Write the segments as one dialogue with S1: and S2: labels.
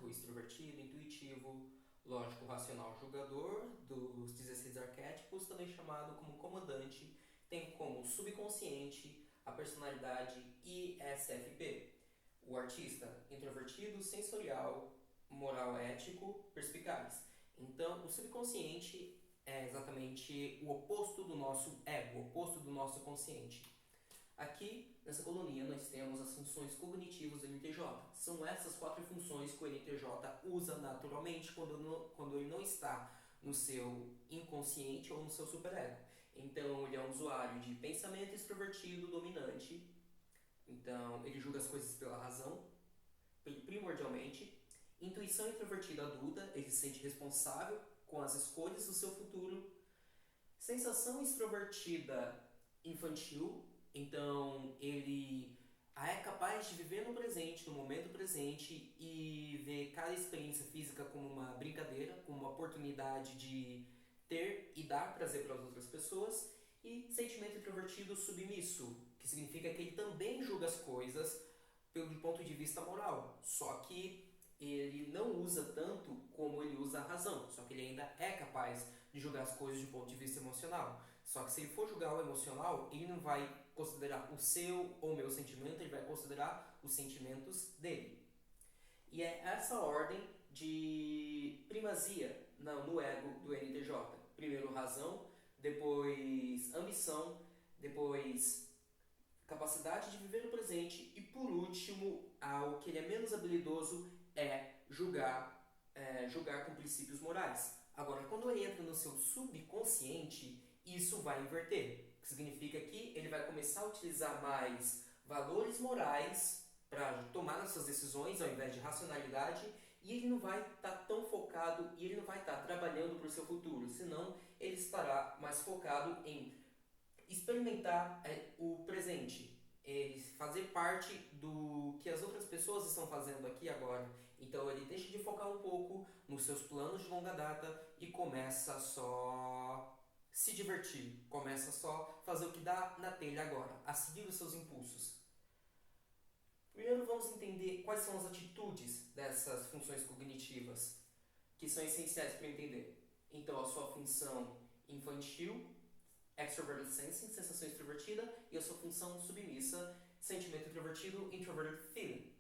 S1: dinâmico, extrovertido, intuitivo, lógico, racional, julgador, dos 16 arquétipos, também chamado como comandante, tem como subconsciente a personalidade ISFP. O artista, introvertido, sensorial, moral, ético, perspicaz. Então, o subconsciente é exatamente o oposto do nosso ego, o oposto do nosso consciente. Aqui, nessa coluninha, nós temos as funções cognitivas do NTJ. São essas 4 funções que o NTJ usa naturalmente quando ele não está no seu inconsciente ou no seu superego. Então, ele é um usuário de pensamento extrovertido dominante. Então, ele julga as coisas pela razão, primordialmente. Intuição introvertida adulta, ele se sente responsável com as escolhas do seu futuro. Sensação extrovertida infantil, então ele é capaz de viver no presente, no momento presente, e ver cada experiência física como uma brincadeira, como uma oportunidade de ter e dar prazer para as outras pessoas. E sentimento introvertido submisso, que significa que ele também julga as coisas pelo ponto de vista moral, só que ele não usa tanto como ele usa a razão, só que ele ainda é capaz de julgar as coisas de ponto de vista emocional. Só que se ele for julgar o emocional, ele não vai considerar o seu ou o meu sentimento, ele vai considerar os sentimentos dele. E é essa ordem de primazia no ego do NTJ. Primeiro razão, depois ambição, depois capacidade de viver no presente e, por último, ao que ele é menos habilidoso é julgar com princípios morais. Agora, quando ele entra no seu subconsciente, isso vai inverter, o que significa que ele vai começar a utilizar mais valores morais para tomar as suas decisões ao invés de racionalidade, e ele não vai estar tão focado e ele não vai estar trabalhando para o seu futuro, senão ele estará mais focado em experimentar o presente, ele fazer parte do que as outras pessoas estão fazendo aqui e agora. Então ele deixa de focar um pouco nos seus planos de longa data e começa só se divertir, começa só fazer o que dá na telha agora, a seguir os seus impulsos. Primeiro vamos entender quais são as atitudes dessas funções cognitivas, que são essenciais para entender. Então a sua função infantil, extroverted sensing, sensação extrovertida, e a sua função submissa, sentimento introvertido, introverted feeling.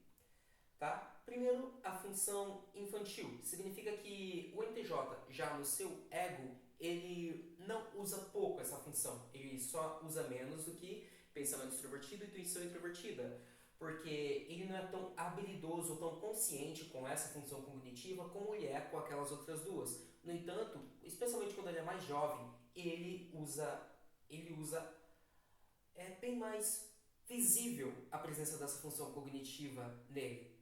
S1: Tá? Primeiro, a função infantil. Significa que o NTJ, já no seu ego, ele não usa pouco essa função. Ele só usa menos do que pensamento extrovertido e intuição introvertida. Porque ele não é tão habilidoso ou tão consciente com essa função cognitiva como ele é com aquelas outras duas. No entanto, especialmente quando ele é mais jovem, ele usa bem mais visível a presença dessa função cognitiva nele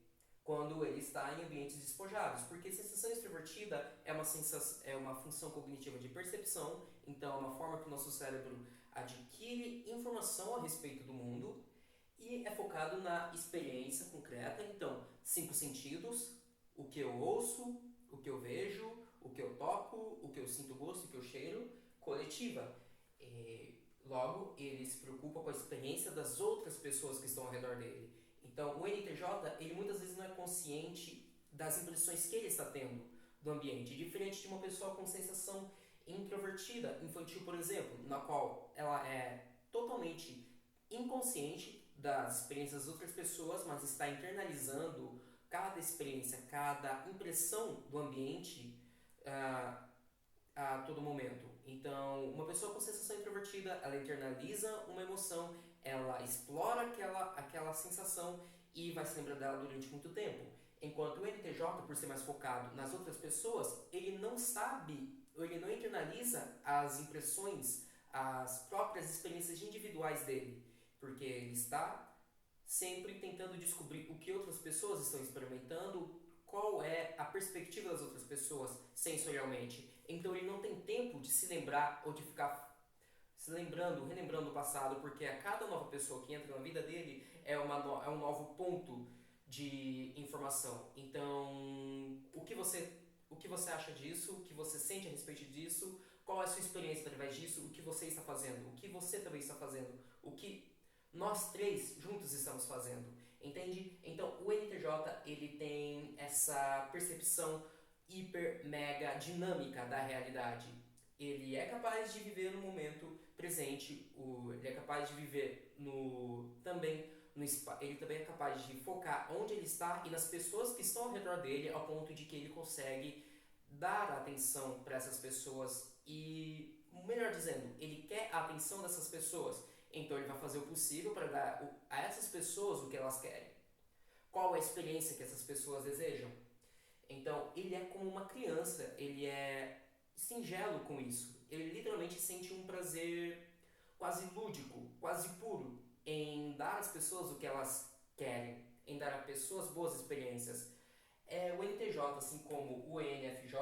S1: quando ele está em ambientes despojados, porque sensação extrovertida é uma função cognitiva de percepção, então é uma forma que o nosso cérebro adquire informação a respeito do mundo e é focado na experiência concreta, então 5 sentidos, o que eu ouço, o que eu vejo, o que eu toco, o que eu sinto gosto, o que eu cheiro, coletiva. Logo, ele se preocupa com a experiência das outras pessoas que estão ao redor dele. Então, o NTJ, ele muitas vezes não é consciente das impressões que ele está tendo do ambiente, diferente de uma pessoa com sensação introvertida, infantil, por exemplo, na qual ela é totalmente inconsciente das experiências das outras pessoas, mas está internalizando cada experiência, cada impressão do ambiente a todo momento. Então, uma pessoa com sensação introvertida, ela internaliza uma emoção, ela explora aquela sensação e vai se lembrar dela durante muito tempo. Enquanto o NTJ, por ser mais focado nas outras pessoas, ele não sabe, ele não internaliza as impressões, as próprias experiências individuais dele, porque ele está sempre tentando descobrir o que outras pessoas estão experimentando, qual é a perspectiva das outras pessoas sensorialmente. Então ele não tem tempo de se lembrar ou de ficar relembrando o passado, porque a cada nova pessoa que entra na vida dele é um novo ponto de informação. Então, o que você acha disso? O que você sente a respeito disso? Qual é a sua experiência através disso? O que você está fazendo? O que você também está fazendo? O que nós três juntos estamos fazendo? Entende? Então, o NTJ NTJ ele tem essa percepção hiper mega dinâmica da realidade. Ele é capaz de viver no momento presente, ele é capaz de viver ele também é capaz de focar onde ele está e nas pessoas que estão ao redor dele, ao ponto de que ele consegue dar atenção para essas pessoas e, melhor dizendo, ele quer a atenção dessas pessoas. Então ele vai fazer o possível para dar a essas pessoas o que elas querem. Qual a experiência que essas pessoas desejam? Então ele é como uma criança, ele é singelo com isso. Ele literalmente sente um prazer quase lúdico, quase puro, em dar às pessoas o que elas querem, em dar a pessoas boas experiências. O NTJ, assim como o ENFJ,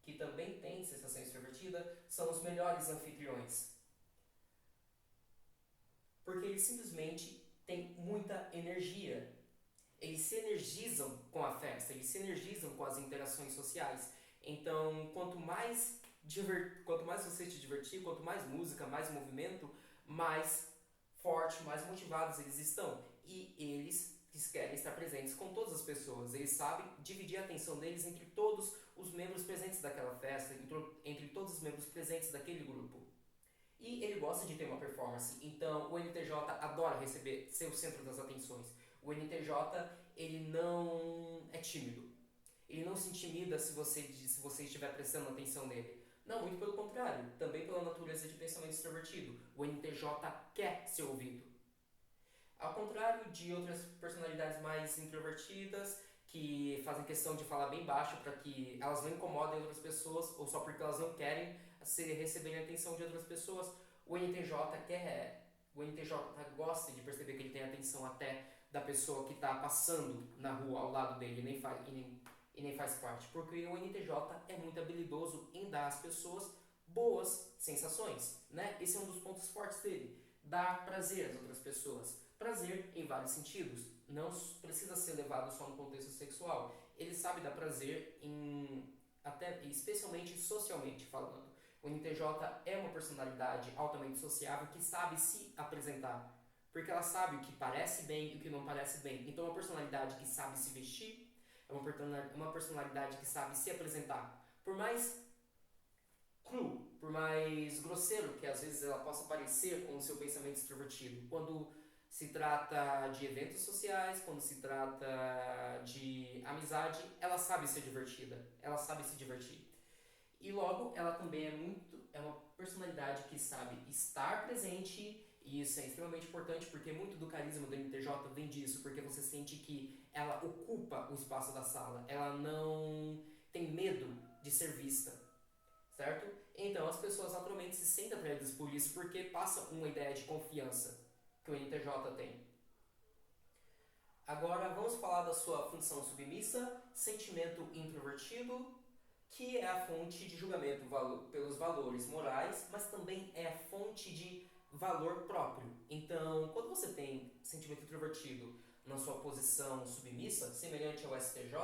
S1: que também tem sensação extrovertida, são os melhores anfitriões. Porque eles simplesmente têm muita energia. Eles se energizam com a festa, eles se energizam com as interações sociais. Então, quanto mais você te divertir, quanto mais música, mais movimento, mais forte, mais motivados eles estão. E eles querem estar presentes com todas as pessoas. Eles sabem dividir a atenção deles entre todos os membros presentes daquela festa, entre todos os membros presentes daquele grupo. E ele gosta de ter uma performance. Então, o NTJ adora ser o centro das atenções. O NTJ, ele não é tímido. Ele não se intimida se você estiver prestando atenção nele. Não, muito pelo contrário. Também pela natureza de pensamento extrovertido. O NTJ quer ser ouvido. Ao contrário de outras personalidades mais introvertidas, que fazem questão de falar bem baixo para que elas não incomodem outras pessoas, ou só porque elas não querem receberem a atenção de outras pessoas, o NTJ gosta de perceber que ele tem a atenção até da pessoa que está passando na rua ao lado dele e nem faz parte, porque o NTJ é muito habilidoso em dar às pessoas boas sensações, né? Esse é um dos pontos fortes dele, dar prazer às outras pessoas. Prazer em vários sentidos, não precisa ser levado só no contexto sexual. Ele sabe dar prazer até especialmente socialmente falando. O NTJ é uma personalidade altamente sociável que sabe se apresentar, porque ela sabe o que parece bem e o que não parece bem. Então é uma personalidade que sabe se vestir, é uma personalidade que sabe se apresentar. Por mais cru, por mais grosseiro que às vezes ela possa parecer com o seu pensamento extrovertido, quando se trata de eventos sociais, quando se trata de amizade, ela sabe ser divertida, ela sabe se divertir. E logo, ela também é uma personalidade que sabe estar presente, e isso é extremamente importante porque muito do carisma do NTJ vem disso, porque você sente que ela ocupa o espaço da sala, ela não tem medo de ser vista, certo? Então as pessoas naturalmente se sentem atraídas por isso porque passa uma ideia de confiança que o NTJ tem. Agora vamos falar da sua função submissa, sentimento introvertido, que é a fonte de julgamento pelos valores morais, mas também é a fonte de valor próprio. Então, quando você tem sentimento introvertido na sua posição submissa, semelhante ao STJ,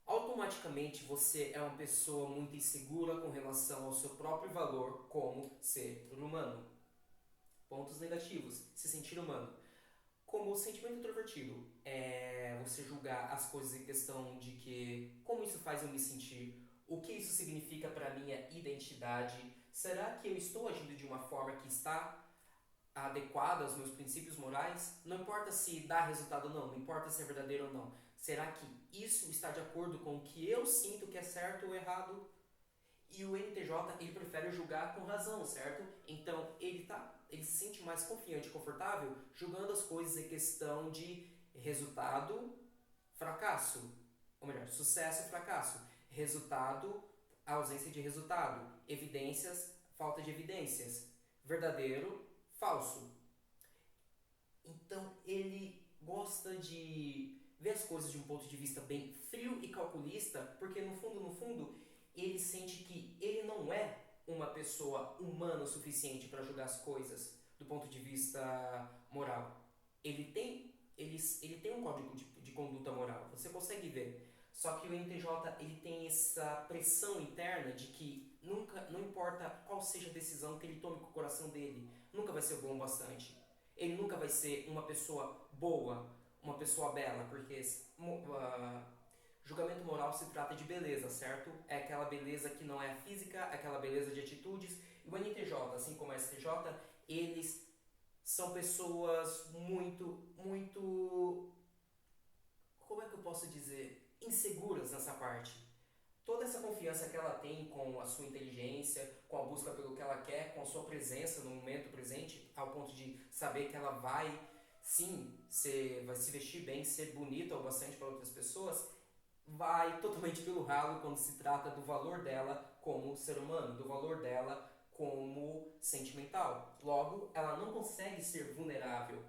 S1: automaticamente você é uma pessoa muito insegura com relação ao seu próprio valor como ser humano. Pontos negativos: se sentir humano. Como o sentimento introvertido é você julgar as coisas em questão de que como isso faz eu me sentir, o que isso significa para minha identidade, será que eu estou agindo de uma forma que está adequada aos meus princípios morais? Não importa se dá resultado ou não, não importa se é verdadeiro ou não. Será que isso está de acordo com o que eu sinto que é certo ou errado? E o NTJ, ele prefere julgar com razão, certo? Então, ele se sente mais confiante e confortável julgando as coisas em questão de resultado, fracasso. Ou melhor, sucesso, fracasso. Resultado, ausência de resultado. Evidências, falta de evidências. Verdadeiro, falso. Então, ele gosta de ver as coisas de um ponto de vista bem frio e calculista, porque no fundo, ele sente que ele não é uma pessoa humana o suficiente para julgar as coisas do ponto de vista moral. Ele tem um código de conduta moral, você consegue ver. Só que o NTJ, ele tem essa pressão interna de que não importa qual seja a decisão que ele tome com o coração dele, nunca vai ser bom o bastante. Ele nunca vai ser uma pessoa boa, uma pessoa bela, porque julgamento moral se trata de beleza, certo? É aquela beleza que não é física, aquela beleza de atitudes. E o NTJ, assim como o STJ, eles são pessoas muito, como é que eu posso dizer, inseguras nessa parte. Toda essa confiança que ela tem com a sua inteligência, com a busca pelo que ela quer, com a sua presença no momento presente, ao ponto de saber que ela vai, sim, vai se vestir bem, ser bonita o bastante para outras pessoas, vai totalmente pelo ralo quando se trata do valor dela como ser humano, do valor dela como sentimental. Logo, ela não consegue ser vulnerável,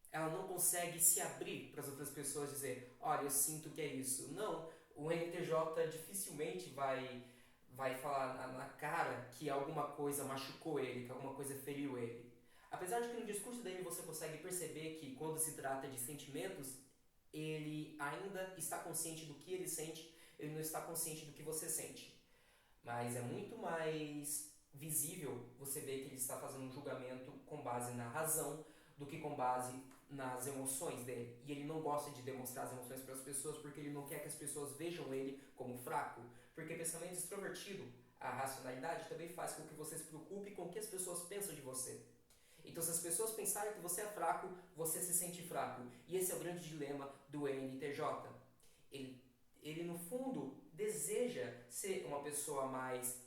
S1: ela não consegue se abrir para as outras pessoas dizer, olha, eu sinto que é isso. Não, o NTJ dificilmente vai falar na cara que alguma coisa machucou ele, que alguma coisa feriu ele. Apesar de que no discurso dele você consegue perceber que quando se trata de sentimentos, ele ainda está consciente do que ele sente, ele não está consciente do que você sente. Mas é muito mais visível você ver que ele está fazendo um julgamento com base na razão do que com base nas emoções dele. E ele não gosta de demonstrar as emoções para as pessoas porque ele não quer que as pessoas vejam ele como fraco. Porque pensamento extrovertido, a racionalidade, também faz com que você se preocupe com o que as pessoas pensam de você. Então, se as pessoas pensarem que você é fraco, você se sente fraco. E esse é o grande dilema do NTJ. Ele, ele no fundo, deseja ser uma pessoa mais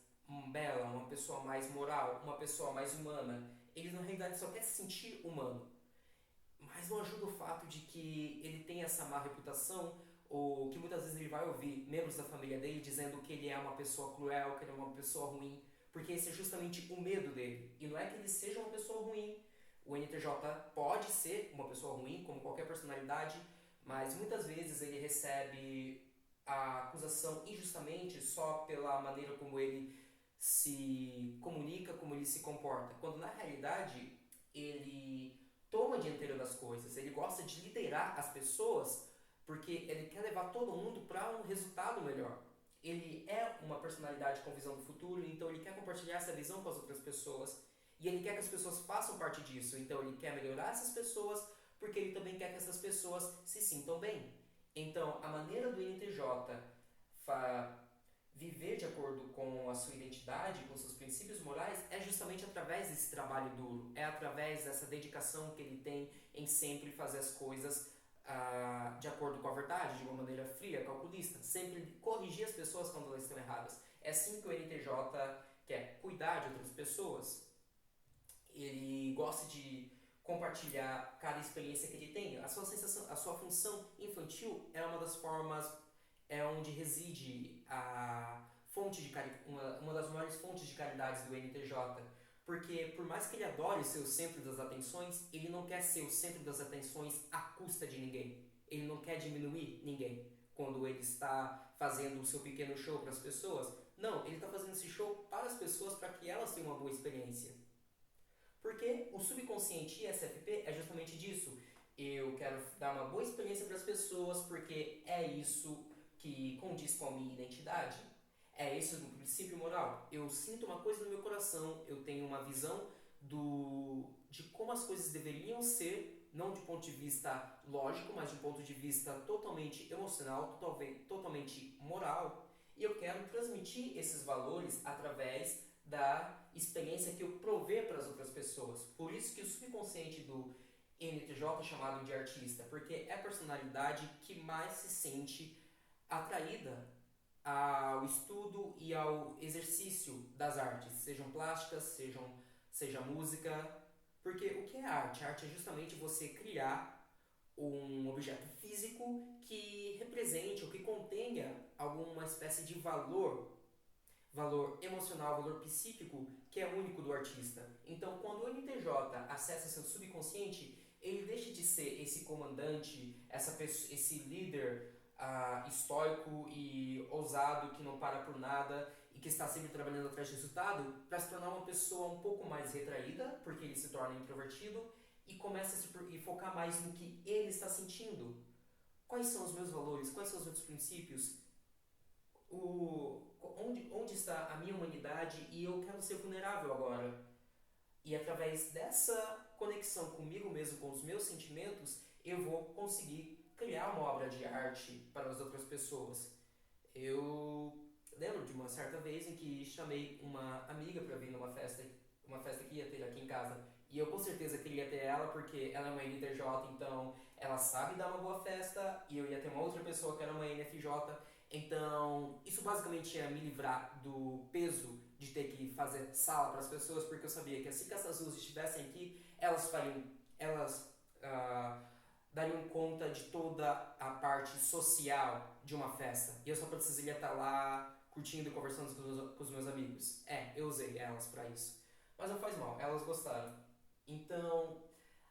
S1: bela, uma pessoa mais moral, uma pessoa mais humana. Ele, na realidade, só quer se sentir humano. Mas não ajuda o fato de que ele tem essa má reputação, ou que muitas vezes ele vai ouvir membros da família dele dizendo que ele é uma pessoa cruel, que ele é uma pessoa ruim, porque esse é justamente o medo dele. E não é que ele seja uma pessoa ruim. O NTJ pode ser uma pessoa ruim, como qualquer personalidade, mas muitas vezes ele recebe a acusação injustamente só pela maneira como ele se comunica, como ele se comporta. Quando na realidade ele toma a dianteira das coisas, ele gosta de liderar as pessoas porque ele quer levar todo mundo para um resultado melhor. Ele é uma personalidade com visão do futuro, então ele quer compartilhar essa visão com as outras pessoas e ele quer que as pessoas façam parte disso, então ele quer melhorar essas pessoas porque ele também quer que essas pessoas se sintam bem. Então, a maneira do NTJ viver de acordo com a sua identidade, com seus princípios morais, é justamente através desse trabalho duro, é através dessa dedicação que ele tem em sempre fazer as coisas de acordo com a verdade, de uma maneira fria, calculista, sempre corrigir as pessoas quando elas estão erradas. É assim que o NTJ quer cuidar de outras pessoas. Ele gosta de compartilhar cada experiência que ele tem. A sua sensação, a sua função infantil é uma das formas, é onde reside a fonte de uma das maiores fontes de caridades do NTJ. Porque por mais que ele adore ser o centro das atenções, ele não quer ser o centro das atenções à custa de ninguém. Ele não quer diminuir ninguém quando ele está fazendo o seu pequeno show para as pessoas. Não, ele está fazendo esse show para as pessoas, para que elas tenham uma boa experiência. Porque o subconsciente ISFP é justamente disso. Eu quero dar uma boa experiência para as pessoas porque é isso que condiz com a minha identidade. É esse o princípio moral. Eu sinto uma coisa no meu coração, eu tenho uma visão de como as coisas deveriam ser, não de ponto de vista lógico, mas de ponto de vista totalmente emocional, totalmente moral. E eu quero transmitir esses valores através da experiência que eu prover para as outras pessoas. Por isso que o subconsciente do NTJ é chamado de artista, porque é a personalidade que mais se sente atraída ao estudo e ao exercício das artes, sejam plásticas, seja música. Porque o que é arte? A arte é justamente você criar um objeto físico que represente ou que contenha alguma espécie de valor emocional, valor psíquico que é único do artista. Então, quando o NTJ acessa seu subconsciente, ele deixa de ser esse comandante, esse líder estoico e ousado que não para por nada e que está sempre trabalhando atrás de resultado, para se tornar uma pessoa um pouco mais retraída, porque ele se torna introvertido e começa a focar mais no que ele está sentindo. Quais são os meus valores? Quais são os meus princípios? Onde está a minha humanidade e eu quero ser vulnerável agora. E através dessa conexão comigo mesmo, com os meus sentimentos, eu vou conseguir criar uma obra de arte para as outras pessoas. Eu lembro de uma certa vez em que chamei uma amiga para vir uma festa que ia ter aqui em casa. E eu com certeza queria ter ela porque ela é uma NTJ, então ela sabe dar uma boa festa, e eu ia ter uma outra pessoa que era uma NFJ. Então, isso basicamente ia me livrar do peso de ter que fazer sala para as pessoas, porque eu sabia que assim que essas duas estivessem aqui, elas dariam conta de toda a parte social de uma festa. E eu só precisaria estar lá curtindo e conversando com os meus amigos. Eu usei elas para isso. Mas não faz mal, elas gostaram. Então,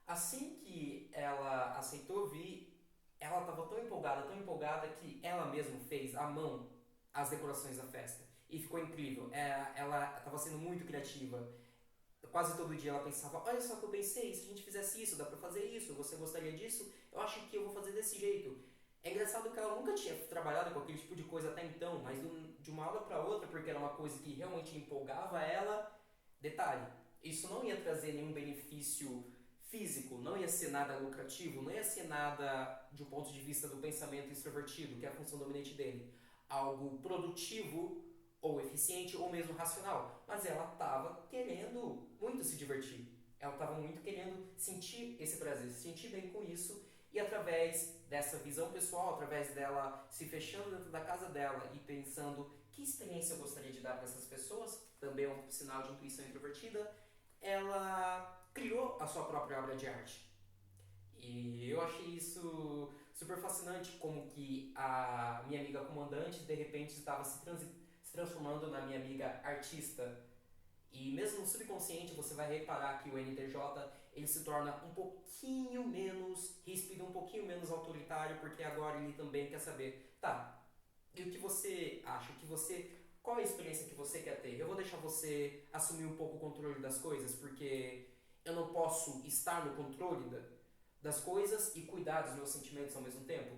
S1: assim que ela aceitou vir, ela estava tão empolgada que ela mesma fez à mão as decorações da festa. E ficou incrível. Ela estava sendo muito criativa. Quase todo dia ela pensava, olha só o que eu pensei, se a gente fizesse isso, dá pra fazer isso, você gostaria disso? Eu acho que eu vou fazer desse jeito. É engraçado que ela nunca tinha trabalhado com aquele tipo de coisa até então, mas de uma hora para outra, porque era uma coisa que realmente empolgava ela. Detalhe, isso não ia trazer nenhum benefício físico, não ia ser nada lucrativo, não ia ser nada de um ponto de vista do pensamento extrovertido, que é a função dominante dele. Algo produtivo ou eficiente ou mesmo racional, mas ela estava querendo muito se divertir. Ela estava muito querendo sentir esse prazer, se sentir bem com isso, e através dessa visão pessoal, através dela se fechando dentro da casa dela e pensando que experiência eu gostaria de dar para essas pessoas, também é um sinal de intuição introvertida, ela criou a sua própria obra de arte. E eu achei isso super fascinante, como que a minha amiga comandante de repente estava se transformando na minha amiga artista. E mesmo no subconsciente você vai reparar que o NTJ ele se torna um pouquinho menos ríspido, um pouquinho menos autoritário, porque agora ele também quer saber, tá, e o que você acha, qual é a experiência que você quer ter? Eu vou deixar você assumir um pouco o controle das coisas, porque eu não posso estar no controle das coisas e cuidar dos meus sentimentos ao mesmo tempo.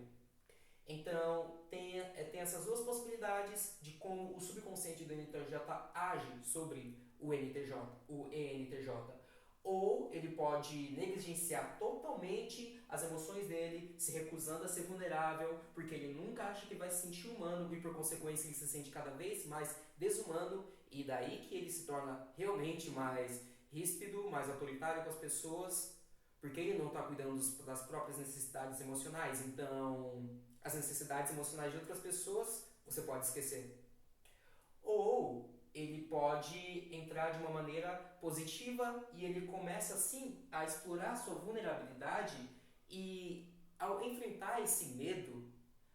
S1: Então, tem essas duas possibilidades de como o subconsciente do NTJ age sobre o ENTJ. Ou ele pode negligenciar totalmente as emoções dele, se recusando a ser vulnerável, porque ele nunca acha que vai se sentir humano e por consequência ele se sente cada vez mais desumano, e daí que ele se torna realmente mais ríspido, mais autoritário com as pessoas, porque ele não está cuidando das próprias necessidades emocionais. Então, as necessidades emocionais de outras pessoas você pode esquecer. Ou ele pode entrar de uma maneira positiva e ele começa assim a explorar a sua vulnerabilidade, e ao enfrentar esse medo,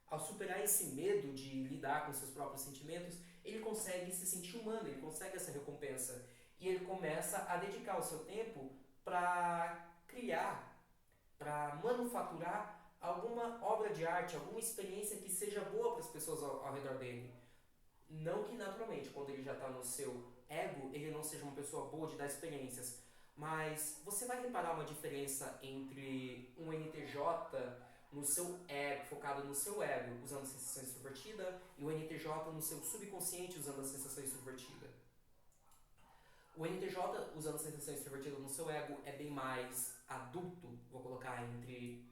S1: ao superar esse medo de lidar com seus próprios sentimentos, ele consegue se sentir humano, ele consegue essa recompensa e ele começa a dedicar o seu tempo para criar, para manufaturar alguma obra de arte, alguma experiência que seja boa para as pessoas ao redor dele. Não que naturalmente, quando ele já está no seu ego, ele não seja uma pessoa boa de dar experiências, mas você vai reparar uma diferença entre um NTJ no seu ego, focado no seu ego, usando a sensação extrovertida, e o NTJ no seu subconsciente, usando a sensação extrovertida. O NTJ, usando a sensação extrovertida no seu ego, é bem mais adulto, vou colocar entre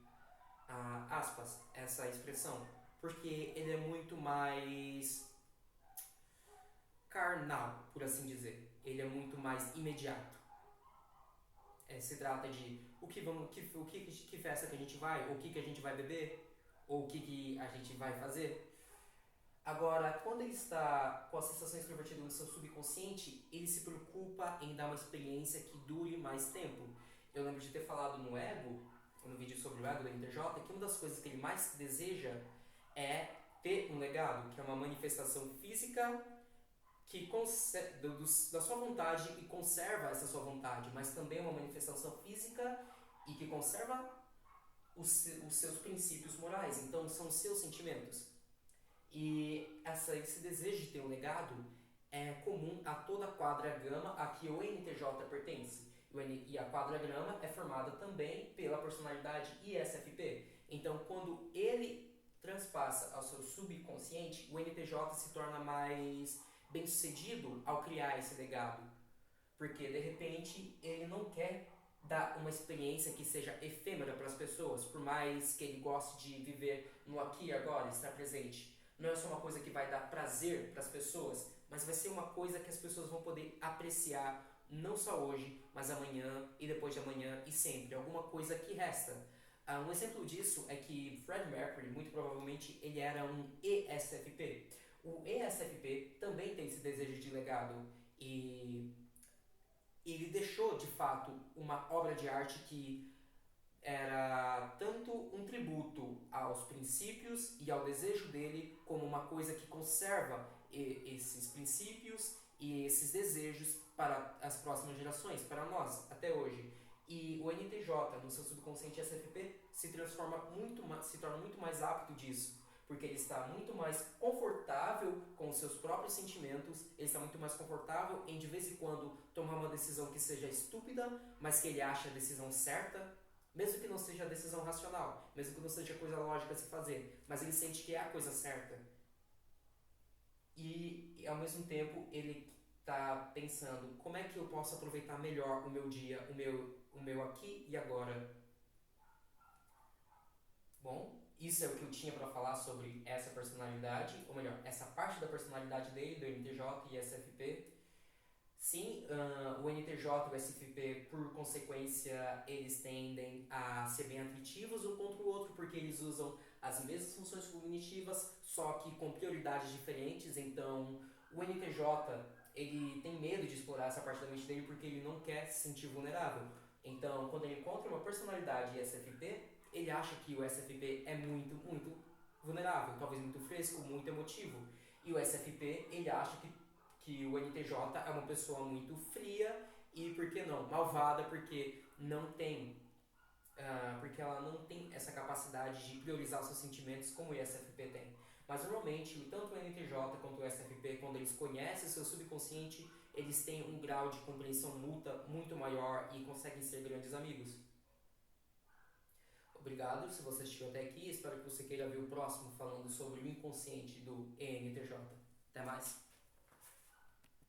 S1: aspas essa expressão, porque ele é muito mais carnal, por assim dizer. Ele é muito mais imediato. Se trata de que festa que a gente vai, ou o que a gente vai beber, ou o que a gente vai fazer. Agora, quando ele está com a sensação extrovertida no seu subconsciente, ele se preocupa em dar uma experiência que dure mais tempo. Eu lembro de ter falado no vídeo sobre o ego da NTJ, que uma das coisas que ele mais deseja é ter um legado, que é uma manifestação física que da sua vontade e conserva essa sua vontade, mas também uma manifestação física e que conserva os seus princípios morais, então são os seus sentimentos. E esse desejo de ter um legado é comum a toda a quadragama a que o NTJ pertence. E a quadragrama é formada também pela personalidade ISFP. Então, quando ele transpassa ao seu subconsciente, o NTJ se torna mais bem-sucedido ao criar esse legado. Porque, de repente, ele não quer dar uma experiência que seja efêmera para as pessoas, por mais que ele goste de viver no aqui e agora, estar presente. Não é só uma coisa que vai dar prazer para as pessoas, mas vai ser uma coisa que as pessoas vão poder apreciar não só hoje, mas amanhã e depois de amanhã e sempre. Alguma coisa que resta. Um exemplo disso é que Fred Mercury, muito provavelmente, ele era um ESFP. O ESFP também tem esse desejo de legado e ele deixou de fato uma obra de arte que era tanto um tributo aos princípios e ao desejo dele, como uma coisa que conserva esses princípios e esses desejos para as próximas gerações, para nós, até hoje. E o NTJ, no seu subconsciente SFP, se torna muito mais apto disso, porque ele está muito mais confortável com os seus próprios sentimentos, ele está muito mais confortável em de vez em quando tomar uma decisão que seja estúpida, mas que ele acha a decisão certa, mesmo que não seja a decisão racional, mesmo que não seja a coisa lógica a se fazer, mas ele sente que é a coisa certa. E ao mesmo tempo ele está pensando como é que eu posso aproveitar melhor o meu dia, o meu aqui e agora. Bom, isso é o que eu tinha para falar sobre essa personalidade, ou melhor, essa parte da personalidade dele, do NTJ e SFP. Sim, o NTJ e o SFP, por consequência, eles tendem a ser bem afetivos um contra o outro, porque eles usam as mesmas funções cognitivas, só que com prioridades diferentes. Então, o NTJ, ele tem medo de explorar essa parte da mente dele porque ele não quer se sentir vulnerável. Então, quando ele encontra uma personalidade SFP, ele acha que o SFP é muito, muito vulnerável, talvez muito fresco, muito emotivo. E o SFP, ele acha que o NTJ é uma pessoa muito fria e, por que não, malvada, porque não tem porque ela não tem essa capacidade de priorizar os seus sentimentos como o ISFP tem. Mas normalmente, tanto o NTJ quanto o SFP, quando eles conhecem o seu subconsciente, eles têm um grau de compreensão mútua muito maior e conseguem ser grandes amigos. Obrigado se você assistiu até aqui, espero que você queira ver o próximo falando sobre o inconsciente do ENTJ. Até mais!